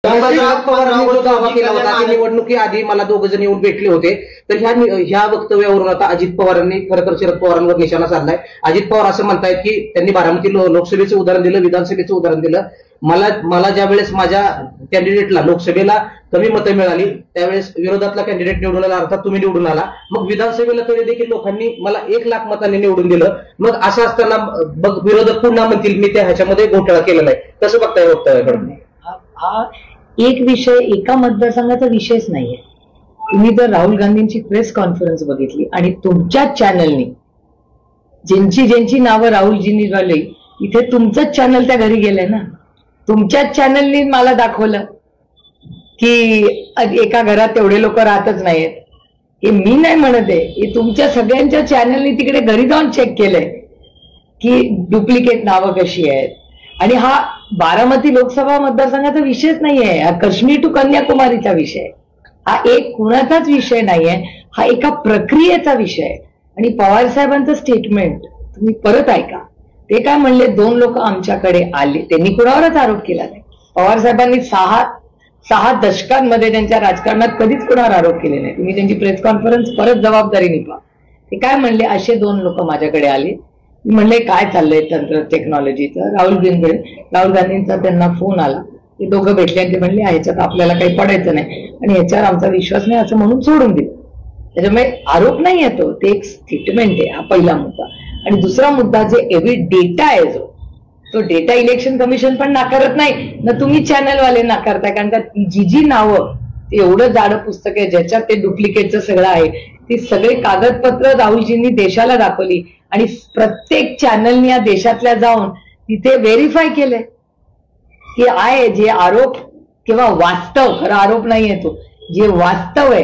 शरद पवारांनी जो दावा केला होता की निवडणुकीआधी मला दोघ जण येऊन भेटले होते, तर ह्या वक्तव्यावरून आता अजित पवारांनी खरं तर शरद पवारांवर निशाणा साधलाय. अजित पवार असं म्हणतायत की त्यांनी बारामती लोकसभेचं उदाहरण दिलं, विधानसभेचं उदाहरण दिलं. मला ज्या वेळेस माझ्या कॅन्डिडेटला लोकसभेला कमी मतं मिळाली त्यावेळेस विरोधातला कॅन्डिडेट निवडून आला, अर्थात तुम्ही निवडून आला. मग विधानसभेला तरी देखील लोकांनी मला 1 लाख मतांनी निवडून दिलं. मग असं असताना मग विरोधक पुन्हा म्हणतील मी त्या ह्याच्यामध्ये घोटाळा केलेला आहे. कसं बघताय वक्तव्याकडे? हा एक विषय एका मतदारसंघाचा विषयच नाहीये. तुम्ही जर राहुल गांधींची प्रेस कॉन्फरन्स बघितली आणि तुमच्याच चॅनलनी ज्यांची नावं राहुलजींनी झाली, इथे तुमचंच चॅनल त्या घरी गेलंय ना. तुमच्याच चॅनलनी मला दाखवलं की एका घरात तेवढे लोक राहतच नाहीत. हे मी नाही म्हणत आहे, हे तुमच्या सगळ्यांच्या चॅनलनी तिकडे घरी जाऊन चेक केलंय की डुप्लिकेट नावं कशी आहेत. आणि हा बारामती लोकसभा मतदारसंघाचा विषयच नाहीये, हा काश्मीर टू कन्याकुमारीचा विषय. हा एक कुणाचाच विषय नाहीये, हा एका प्रक्रियेचा विषय आहे. आणि पवार साहेबांचं स्टेटमेंट तुम्ही परत ऐका. ते काय म्हणले, 2 लोक आमच्याकडे आले, त्यांनी कुणावरच आरोप केला नाही. पवार साहेबांनी 6 दशकांमध्ये त्यांच्या राजकारणात कधीच कुणावर आरोप केले नाही. तुम्ही त्यांची प्रेस कॉन्फरन्स परत जबाबदारीने पहा. ते काय म्हणले, असे 2 लोक माझ्याकडे आले. मी म्हणले काय चाललंय तंत्र टेक्नॉलॉजीचं. राहुल गांधींचा त्यांना फोन आला, ते दोघं भेटले आणि ते म्हणले ह्याच्यात आपल्याला काही पडायचं नाही आणि ह्याच्यावर आमचा विश्वास नाही असं म्हणून सोडून दिलं. त्याच्यामुळे आरोप नाही येतो, ते एक स्टेटमेंट आहे. हा पहिला मुद्दा. आणि दुसरा मुद्दा, जे एव्हरी डेटा आहे तो डेटा इलेक्शन कमिशन पण नाकारत नाही ना, तुम्ही चॅनलवाले नाकारताय. कारण का जी नावं, ते एवढं जाडं पुस्तक आहे ज्याच्यात ते डुप्लिकेटचं सगळं आहे, ती सगळे कागदपत्र राहुलजींनी देशाला दाखवली आणि प्रत्येक चॅनलनी या देशातल्या जाऊन तिथे व्हेरीफाय केलंय की आहे जे आरोप किंवा वास्तव, खरा आरोप नाही आहे तो, जे वास्तव आहे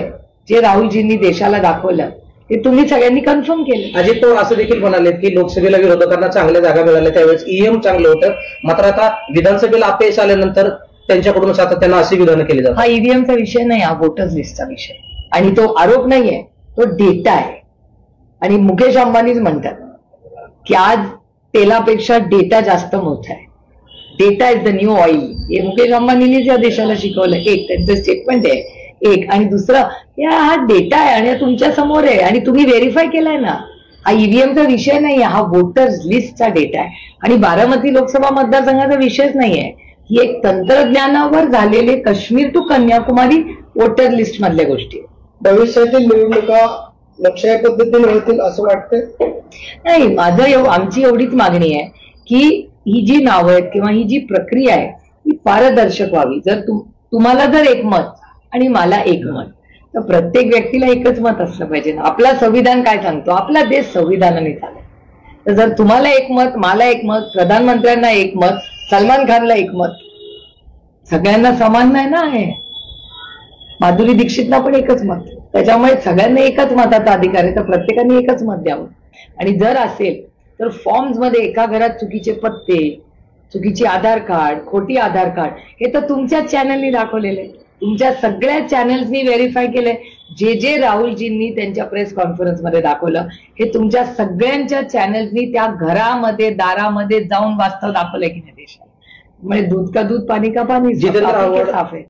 जे राहुलजींनी देशाला दाखवलं ते तुम्ही सगळ्यांनी कन्फर्म केलं. अजित पवार असं देखील म्हणाले की लोकसभेला विरोधकांना चांगल्या जागा मिळाल्या, त्यावेळेस ईएम चांगलं होतं, मात्र आता विधानसभेला अपयश आल्यानंतर त्यांच्याकडून सातत्यानं अशी विधानं केली जातात. हा ईव्हीएमचा विषय नाही, हा वोटर्स लिस्टचा विषय. आणि तो आरोप नाहीये, तो डेटा आहे. आणि मुकेश अंबानीच म्हणतात की आज तेलापेक्षा डेटा जास्त मोठा आहे. Data is the new oil. हे मुकेश अंबानींनीच या देशाला शिकवलं. एक त्यांचं स्टेटमेंट आहे एक, आणि दुसरं हा डेटा आहे आणि तुमच्या समोर आहे आणि तुम्ही व्हेरीफाय केलाय ना. हा ईव्हीएमचा विषय नाहीये, हा वोटर्स लिस्टचा डेटा आहे. आणि बारामती लोकसभा मतदारसंघाचा विषयच नाहीये, ही एक तंत्रज्ञानावर झालेले Kashmir to Kanyakumari voter list मधल्या गोष्टी. भविष्यातील निवडणुका लक्षय पद्धतीने होतील असं वाटतं? नाही, आमची एवढीच मागणी आहे की ही जी नावं आहेत किंवा ही जी प्रक्रिया आहे ही पारदर्शक व्हावी. जर तुम्हाला जर एक मत आणि मला एक मत, तर प्रत्येक व्यक्तीला एकच मत असलं पाहिजे ना. आपला संविधान काय सांगतो, आपला देश संविधानाने चालेल. तर जर तुम्हाला एक मत, मला एक मत, प्रधानमंत्र्यांना एक मत, सलमान खानला एक मत, सगळ्यांना समान नाही ना आहे. माधुरी दीक्षितला पण एकच मत. त्याच्यामुळे सगळ्यांना एकच मताचा अधिकार आहे, तर प्रत्येकाने एकच मत द्यावं. आणि जर असेल तर फॉर्म्स मध्ये एका घरात चुकीचे पत्ते, चुकीचे आधार कार्ड, खोटी आधार कार्ड, हे तर तुमच्याच चॅनलनी दाखवलेलं आहे. तुमच्या सगळ्या चॅनल्सनी व्हेरीफाय केलंय. जे राहुलजींनी त्यांच्या प्रेस कॉन्फरन्स मध्ये दाखवलं हे तुमच्या सगळ्यांच्या चॅनल्सनी त्या घरामध्ये दारामध्ये जाऊन वास्तव दाखवलंय की नाही देशात. म्हणजे दूध का दूध पाणी का पाणी, साफ आहे.